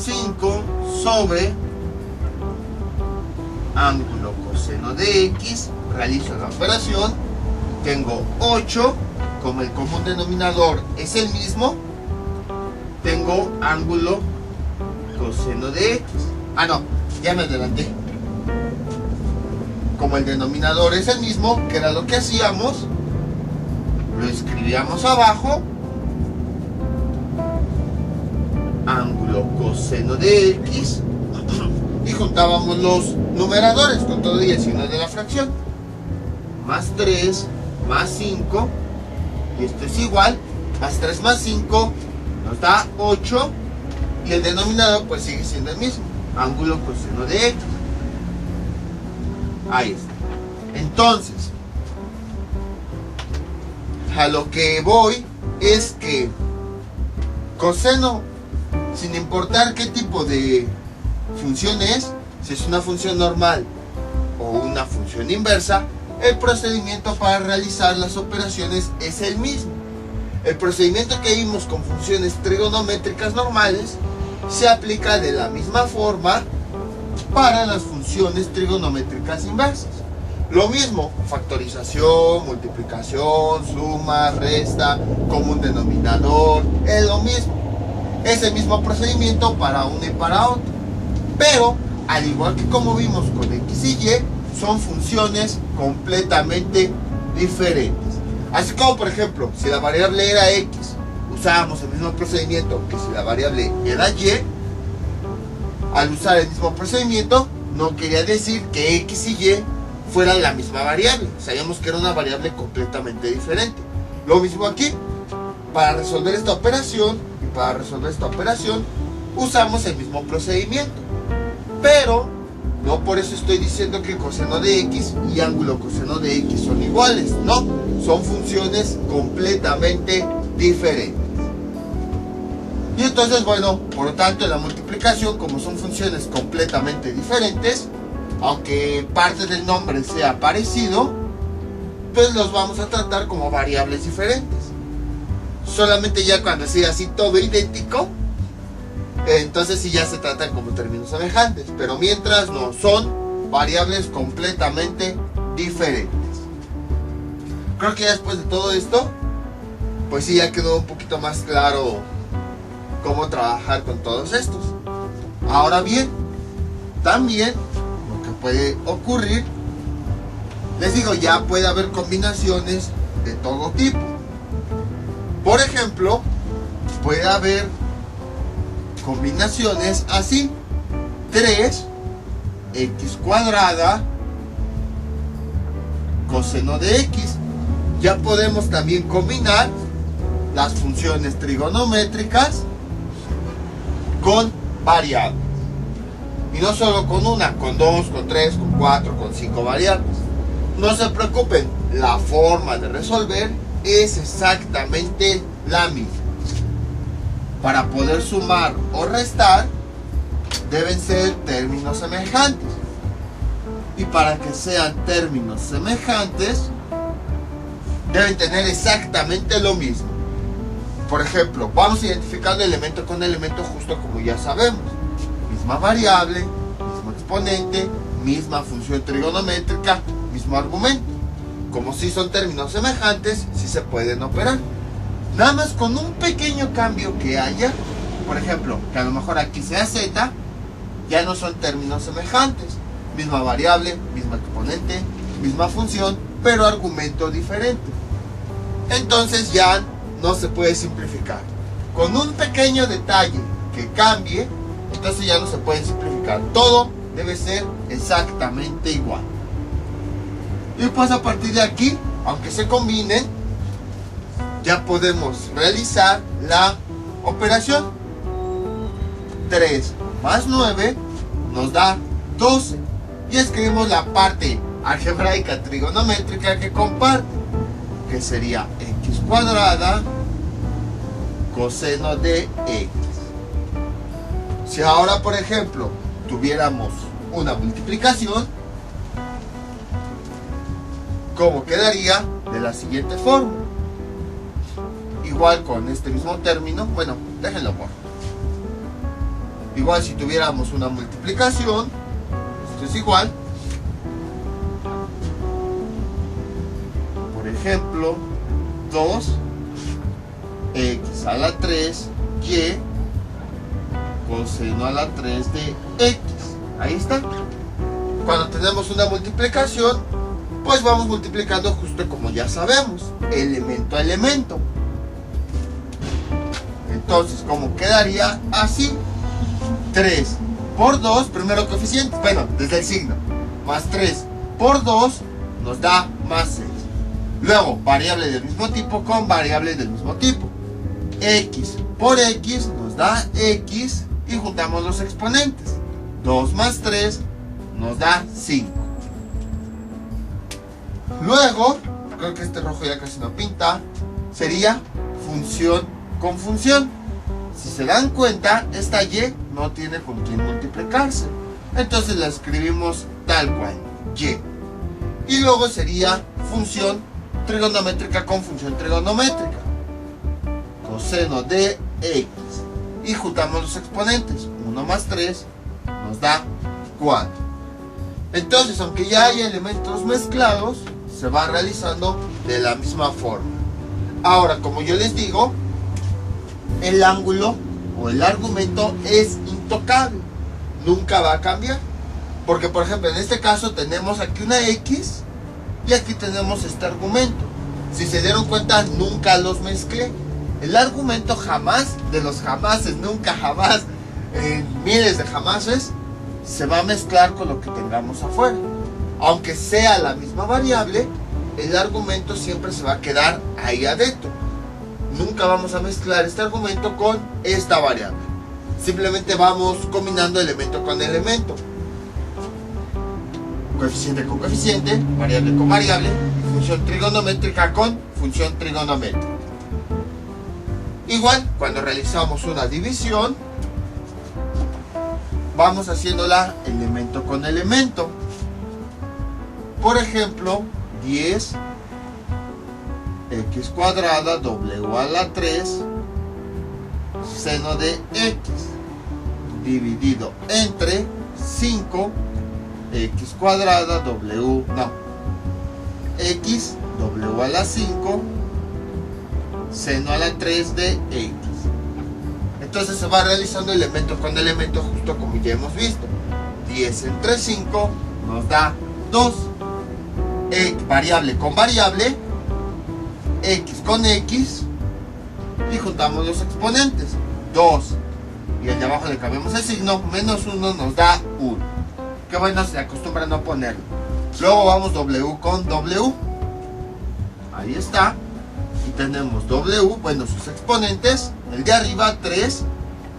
5 sobre ángulo coseno de x. Realizo la operación. Tengo 8. Como el común denominador es el mismo, tengo ángulo coseno de x. Ah, no, ya me adelanté. Como el denominador es el mismo, que era lo que hacíamos, lo escribíamos abajo. Ángulo coseno de x. Y juntábamos los numeradores con todo y el signo de la fracción. Más 3, más 5. Y esto es igual, más 3 más 5 nos da 8. Y el denominador pues sigue siendo el mismo, ángulo coseno de x. Ahí está. Entonces, a lo que voy es que coseno, sin importar qué tipo de función es, si es una función normal o una función inversa, el procedimiento para realizar las operaciones es el mismo. El procedimiento que vimos con funciones trigonométricas normales se aplica de la misma forma para las funciones trigonométricas inversas. Lo mismo, factorización, multiplicación, suma, resta, común denominador, es lo mismo. Es el mismo procedimiento para uno y para otro. Pero, al igual que como vimos con X y Y, son funciones completamente diferentes. Así como, por ejemplo, si la variable era X, usábamos el mismo procedimiento que si la variable era Y. Al usar el mismo procedimiento, no quería decir que X y Y fueran la misma variable. Sabíamos que era una variable completamente diferente. Lo mismo aquí. Para resolver esta operación usamos el mismo procedimiento. Pero no por eso estoy diciendo que coseno de X y ángulo coseno de X son iguales. No, son funciones completamente diferentes. Y entonces, bueno, por lo tanto, en la multiplicación, como son funciones completamente diferentes, aunque parte del nombre sea parecido, pues los vamos a tratar como variables diferentes. Solamente ya cuando sea así todo idéntico, entonces sí ya se tratan como términos semejantes. Pero mientras no, son variables completamente diferentes. Creo que ya después de todo esto, pues sí ya quedó un poquito más claro cómo trabajar con todos estos. Ahora bien, también lo que puede ocurrir, les digo, ya puede haber combinaciones de todo tipo. Por ejemplo, puede haber combinaciones así: 3x cuadrada coseno de x. Ya podemos también combinar las funciones trigonométricas con variables. Y no solo con una, con 2, con 3, con 4, con 5 variables. No se preocupen, la forma de resolver es exactamente la misma. Para poder sumar o restar, deben ser términos semejantes. Y para que sean términos semejantes, deben tener exactamente lo mismo. Por ejemplo, vamos identificando elemento con elemento justo como ya sabemos. Misma variable, mismo exponente, misma función trigonométrica, mismo argumento. Como si son términos semejantes, sí se pueden operar. Nada más con un pequeño cambio que haya. Por ejemplo, que a lo mejor aquí sea z, ya no son términos semejantes. Misma variable, mismo exponente, misma función, pero argumento diferente. Entonces ya no se puede simplificar. Con un pequeño detalle que cambie, entonces ya no se puede simplificar. Todo debe ser exactamente igual. Y pues a partir de aquí, aunque se combinen, ya podemos realizar la operación. 3 más 9 nos da 12. Y escribimos la parte algebraica trigonométrica que comparte, que sería x cuadrada coseno de x. Si ahora, por ejemplo, tuviéramos una multiplicación, ¿cómo quedaría? De la siguiente forma. Igual con este mismo término, bueno, déjenlo por. Igual si tuviéramos una multiplicación, esto es igual. Por ejemplo, 2x a la 3 y coseno a la 3 de x. Ahí está. Cuando tenemos una multiplicación, pues vamos multiplicando justo como ya sabemos, elemento a elemento. Entonces, ¿cómo quedaría? Así. 3 por 2, primero coeficiente, bueno, desde el signo, más 3 por 2 nos da más 6. Luego, variable del mismo tipo con variable del mismo tipo. X por X nos da X y juntamos los exponentes. 2 más 3 nos da 5. Luego, creo que este rojo ya casi no pinta, sería función con función. Si se dan cuenta, esta y no tiene con quién multiplicarse. Entonces la escribimos tal cual, y. Y luego sería función trigonométrica con función trigonométrica. Coseno de x. Y juntamos los exponentes. 1 más 3 nos da 4. Entonces, aunque ya haya elementos mezclados, se va realizando de la misma forma. Ahora, como yo les digo, el ángulo o el argumento es intocable. Nunca va a cambiar. Porque, por ejemplo, en este caso tenemos aquí una X y aquí tenemos este argumento. Si se dieron cuenta, nunca los mezclé. El argumento jamás, de los jamases, nunca jamás, miles de jamases, se va a mezclar con lo que tengamos afuera. Aunque sea la misma variable, el argumento siempre se va a quedar ahí adentro. Nunca vamos a mezclar este argumento con esta variable. Simplemente vamos combinando elemento con elemento. Coeficiente con coeficiente, variable con variable, función trigonométrica con función trigonométrica. Igual, cuando realizamos una división, vamos haciéndola elemento con elemento. Por ejemplo, 10 x cuadrada w a la 3 seno de x dividido entre 5 x cuadrada x w a la 5 seno a la 3 de x. Entonces se va realizando elemento con elemento, justo como ya hemos visto. 10 entre 5 nos da 2. Variable con variable, x con x, y juntamos los exponentes. 2 y el de abajo le cambiamos el signo, menos 1 nos da 1. Que bueno, se acostumbra a no ponerlo. Luego vamos w con w. Ahí está. Y tenemos w, bueno, sus exponentes. El de arriba 3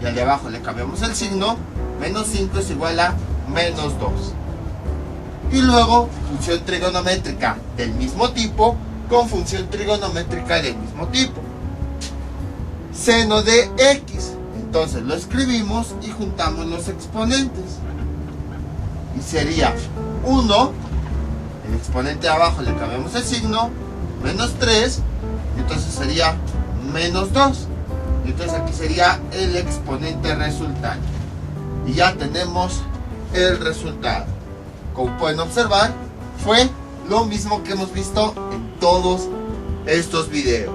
y al de abajo le cambiamos el signo. Menos 5 es igual a menos 2. Y luego función trigonométrica del mismo tipo con función trigonométrica del mismo tipo. Seno de x. Entonces lo escribimos y juntamos los exponentes. Y sería 1, el exponente de abajo le cambiamos el signo, menos 3, y entonces sería menos 2. Y entonces aquí sería el exponente resultante. Y ya tenemos el resultado. Como pueden observar, fue lo mismo que hemos visto en todos estos videos.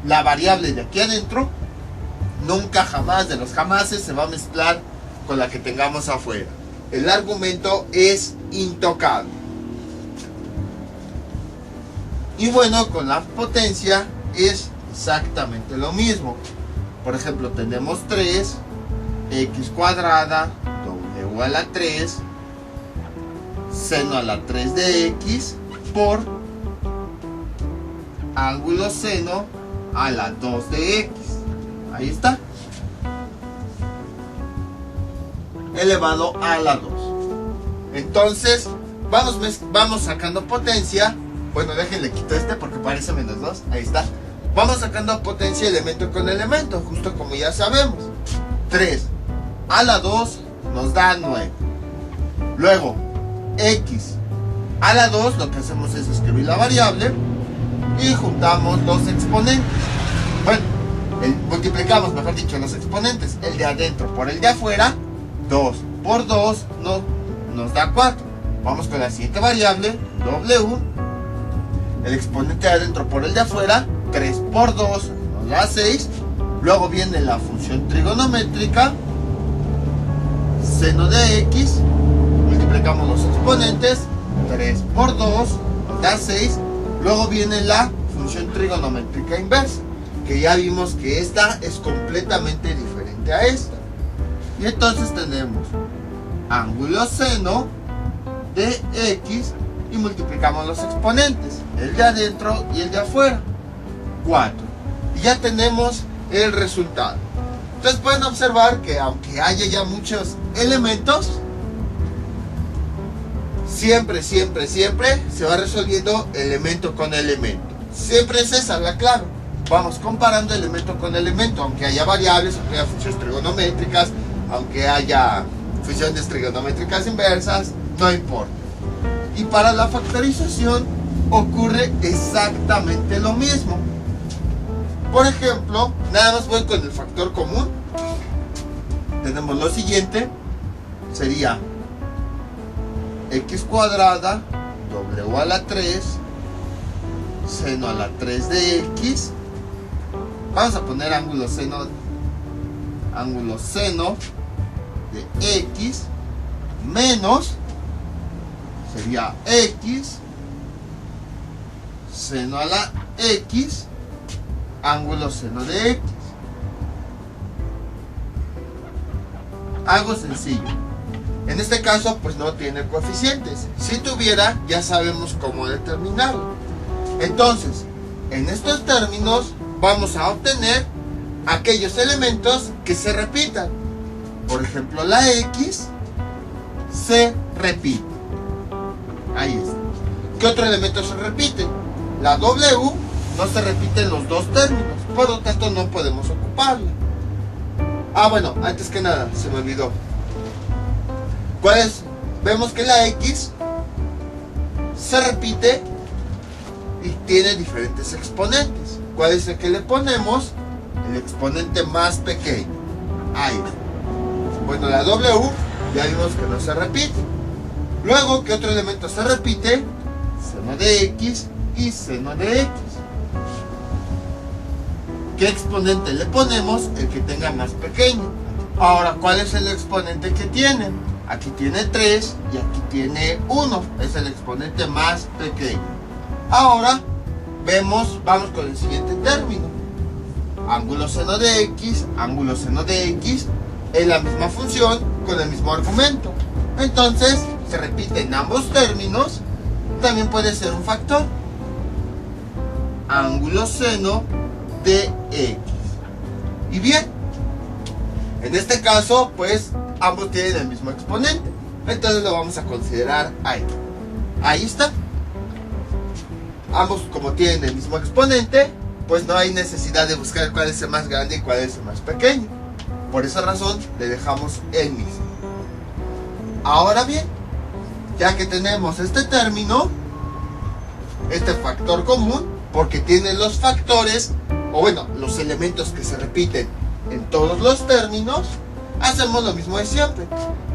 La variable de aquí adentro, nunca jamás de los jamases se va a mezclar con la que tengamos afuera. El argumento es intocable. Y bueno, con la potencia es exactamente lo mismo. Por ejemplo, tenemos 3 x cuadrada w a la 3 seno a la 3 de x por ángulo seno a la 2 de x. Ahí está. Elevado a la 2. Entonces, vamos sacando potencia. Bueno, déjenle quito este porque parece menos 2. Ahí está. Vamos sacando potencia elemento con elemento, justo como ya sabemos. 3 a la 2 nos da 9. Luego, x a la 2, lo que hacemos es escribir la variable y juntamos los exponentes. Bueno, multiplicamos, mejor dicho, los exponentes. El de adentro por el de afuera. 2 por 2 nos da 4. Vamos con la siguiente variable, w. El exponente de adentro por el de afuera, 3 por 2 nos da 6. Luego viene la función trigonométrica, seno de x. Multiplicamos los exponentes, 3 por 2 nos da 6. Luego viene la función trigonométrica inversa, que ya vimos que esta es completamente diferente a esta. Y entonces tenemos ángulo seno de x y multiplicamos los exponentes, el de adentro y el de afuera, 4. Y ya tenemos el resultado. Entonces pueden observar que aunque haya ya muchos elementos, siempre se va resolviendo elemento con elemento. Siempre es esa la clave. Vamos comparando elemento con elemento, aunque haya variables, aunque haya funciones trigonométricas, aunque haya funciones trigonométricas inversas, no importa. Y para la factorización ocurre exactamente lo mismo. Por ejemplo, nada más voy con el factor común. Tenemos lo siguiente, sería x cuadrada w a la 3 seno a la 3 de x. Vamos a poner ángulo seno de x menos, sería x seno a la x ángulo seno de x. Algo sencillo. En este caso pues no tiene coeficientes. Si tuviera, ya sabemos cómo determinarlo. Entonces, en estos términos vamos a obtener aquellos elementos que se repitan. Por ejemplo, la x se repite. Ahí está. ¿Qué otro elemento se repite? La w no se repite en los dos términos, por lo tanto no podemos ocuparla. Bueno, antes que nada, se me olvidó. ¿Cuál es? Vemos que la x se repite y tiene diferentes exponentes. ¿Cuál es el que le ponemos? El exponente más pequeño. Ahí está. Bueno, la w ya vimos que no se repite. Luego, ¿qué otro elemento se repite? Seno de x y seno de x. ¿Qué exponente le ponemos? El que tenga más pequeño. Ahora, ¿cuál es el exponente que tiene? Aquí tiene 3 y aquí tiene 1. Es el exponente más pequeño. Ahora, vamos con el siguiente término. Ángulo seno de x, ángulo seno de x, es la misma función con el mismo argumento. Entonces, se repite en ambos términos. También puede ser un factor. Ángulo seno de x. Y bien, en este caso, pues ambos tienen el mismo exponente. Entonces lo vamos a considerar ahí. Ahí está. Ambos, como tienen el mismo exponente, pues no hay necesidad de buscar cuál es el más grande y cuál es el más pequeño. Por esa razón le dejamos el mismo. Ahora bien, ya que tenemos este término, este factor común, porque tiene los factores, o bueno, los elementos que se repiten en todos los términos, hacemos lo mismo de siempre.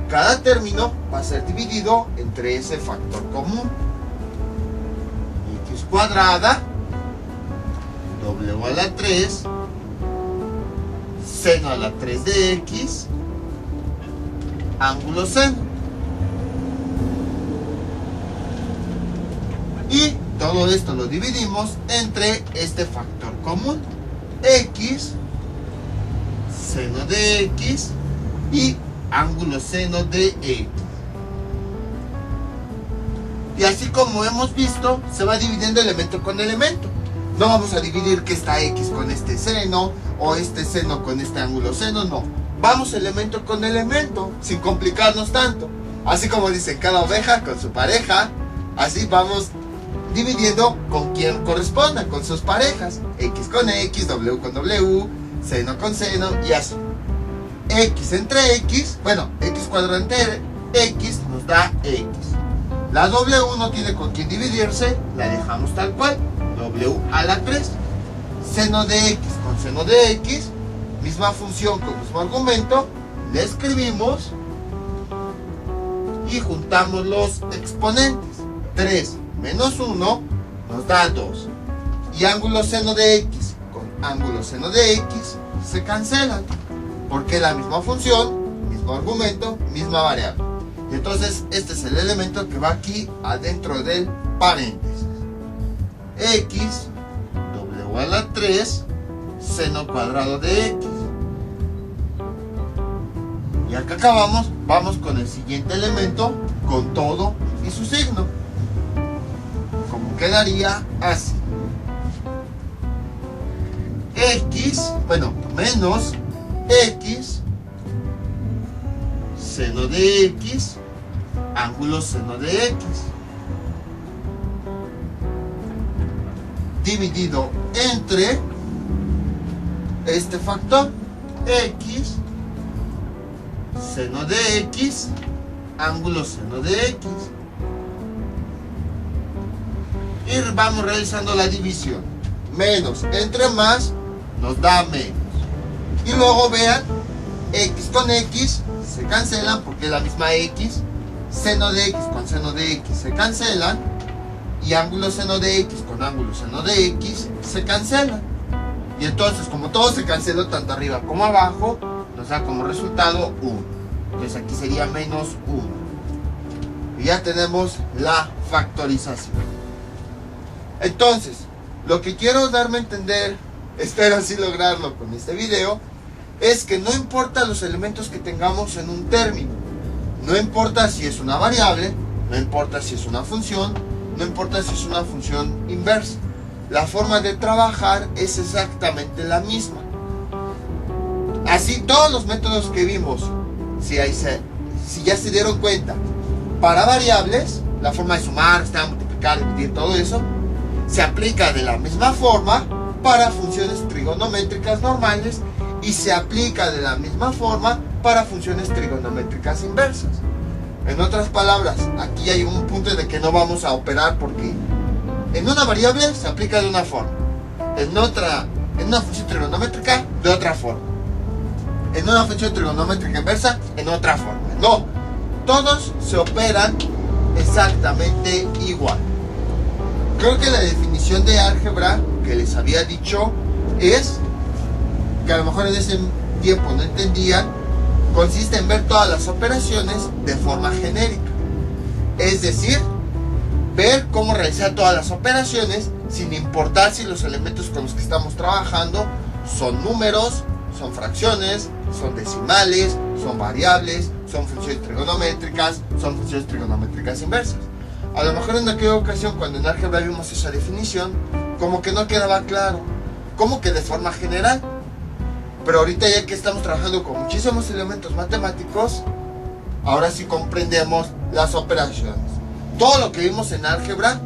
Cada término va a ser dividido entre ese factor común. X cuadrada, w a la 3, seno a la 3 de x, ángulo seno. Y todo esto lo dividimos entre este factor común, x, seno de x y ángulo seno de x. Y así como hemos visto, se va dividiendo elemento con elemento. No vamos a dividir que esta x con este seno o este seno con este ángulo seno, no. Vamos elemento con elemento, sin complicarnos tanto. Así como dicen, cada oveja con su pareja, así vamos dividiendo con quien corresponda, con sus parejas. X con x, w con w, seno con seno y así. X entre x, bueno, x cuadrado entre x nos da x. La w no tiene con quién dividirse, la dejamos tal cual, w a la 3. Seno de x con seno de x, misma función con mismo argumento, le escribimos y juntamos los exponentes. 3 menos 1 nos da 2. Y ángulo seno de x con ángulo seno de x se cancelan, porque es la misma función, mismo argumento, misma variable. Y entonces este es el elemento que va aquí adentro del paréntesis. X, w a la 3, seno cuadrado de x. Y acá acabamos, vamos con el siguiente elemento, con todo y su signo. Como quedaría así. X, bueno, menos x, seno de x, ángulo seno de x, dividido entre este factor, x, seno de x, ángulo seno de x. Y vamos realizando la división. Menos entre más nos da menos. Y luego vean, x con x se cancelan porque es la misma x. Seno de x con seno de x se cancelan. Y ángulo seno de x con ángulo seno de x se cancelan. Y entonces, como todo se canceló tanto arriba como abajo, nos da como resultado 1. Entonces aquí sería menos 1. Y ya tenemos la factorización. Entonces, lo que quiero darme a entender, espero así lograrlo con este video, es que no importa los elementos que tengamos en un término. No importa si es una variable, no importa si es una función, no importa si es una función inversa. La forma de trabajar es exactamente la misma. Así, todos los métodos que vimos, si ya se dieron cuenta, para variables, la forma de sumar, restar, multiplicar, dividir, todo eso, se aplica de la misma forma para funciones trigonométricas normales y se aplica de la misma forma para funciones trigonométricas inversas. En otras palabras, aquí hay un punto de que no vamos a operar porque en una variable se aplica de una forma, en una función trigonométrica de otra forma, en una función trigonométrica inversa en otra forma. No, todos se operan exactamente igual. Creo que la definición de álgebra que les había dicho es, que a lo mejor en ese tiempo no entendían, consiste en ver todas las operaciones de forma genérica. Es decir, ver cómo realizar todas las operaciones sin importar si los elementos con los que estamos trabajando son números, son fracciones, son decimales, son variables, son funciones trigonométricas, son funciones trigonométricas inversas. A lo mejor en aquella ocasión, cuando en álgebra vimos esa definición, como que no quedaba claro, como que de forma general. Pero ahorita, ya que estamos trabajando con muchísimos elementos matemáticos, ahora sí comprendemos las operaciones. Todo lo que vimos en álgebra,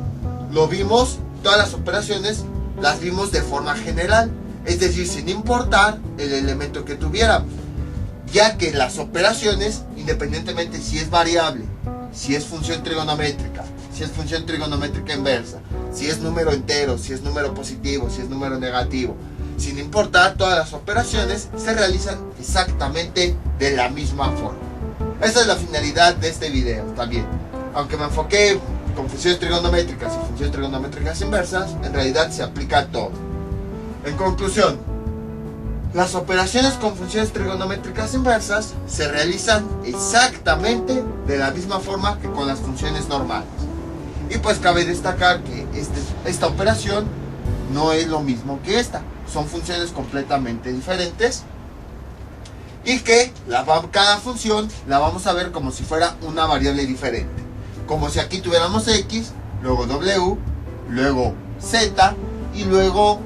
lo vimos, todas las operaciones las vimos de forma general, es decir, sin importar el elemento que tuviéramos, ya que las operaciones, independientemente si es variable, si es función trigonométrica, si es función trigonométrica inversa, si es número entero, si es número positivo, si es número negativo, sin importar, todas las operaciones se realizan exactamente de la misma forma. Esa es la finalidad de este video también. Aunque me enfoqué con funciones trigonométricas y funciones trigonométricas inversas, en realidad se aplica a todo. En conclusión, las operaciones con funciones trigonométricas inversas se realizan exactamente de la misma forma que con las funciones normales. Y pues cabe destacar que esta operación no es lo mismo que esta. Son funciones completamente diferentes. Y que cada función la vamos a ver como si fuera una variable diferente. Como si aquí tuviéramos x, luego w, luego z y luego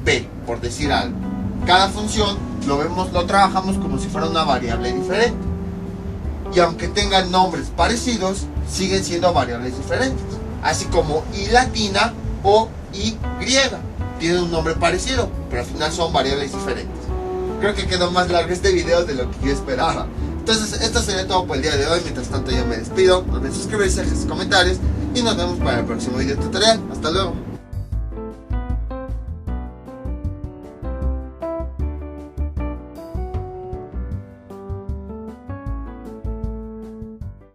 b, por decir algo. Cada función lo trabajamos como si fuera una variable diferente. Y aunque tengan nombres parecidos, siguen siendo variables diferentes. Así como y latina o y griega. Tienen un nombre parecido, pero al final son variables diferentes. Creo que quedó más largo este video de lo que yo esperaba. Entonces, esto sería todo por el día de hoy. Mientras tanto, yo me despido. No olviden suscribirse, dejar sus comentarios y nos vemos para el próximo video tutorial. Hasta luego.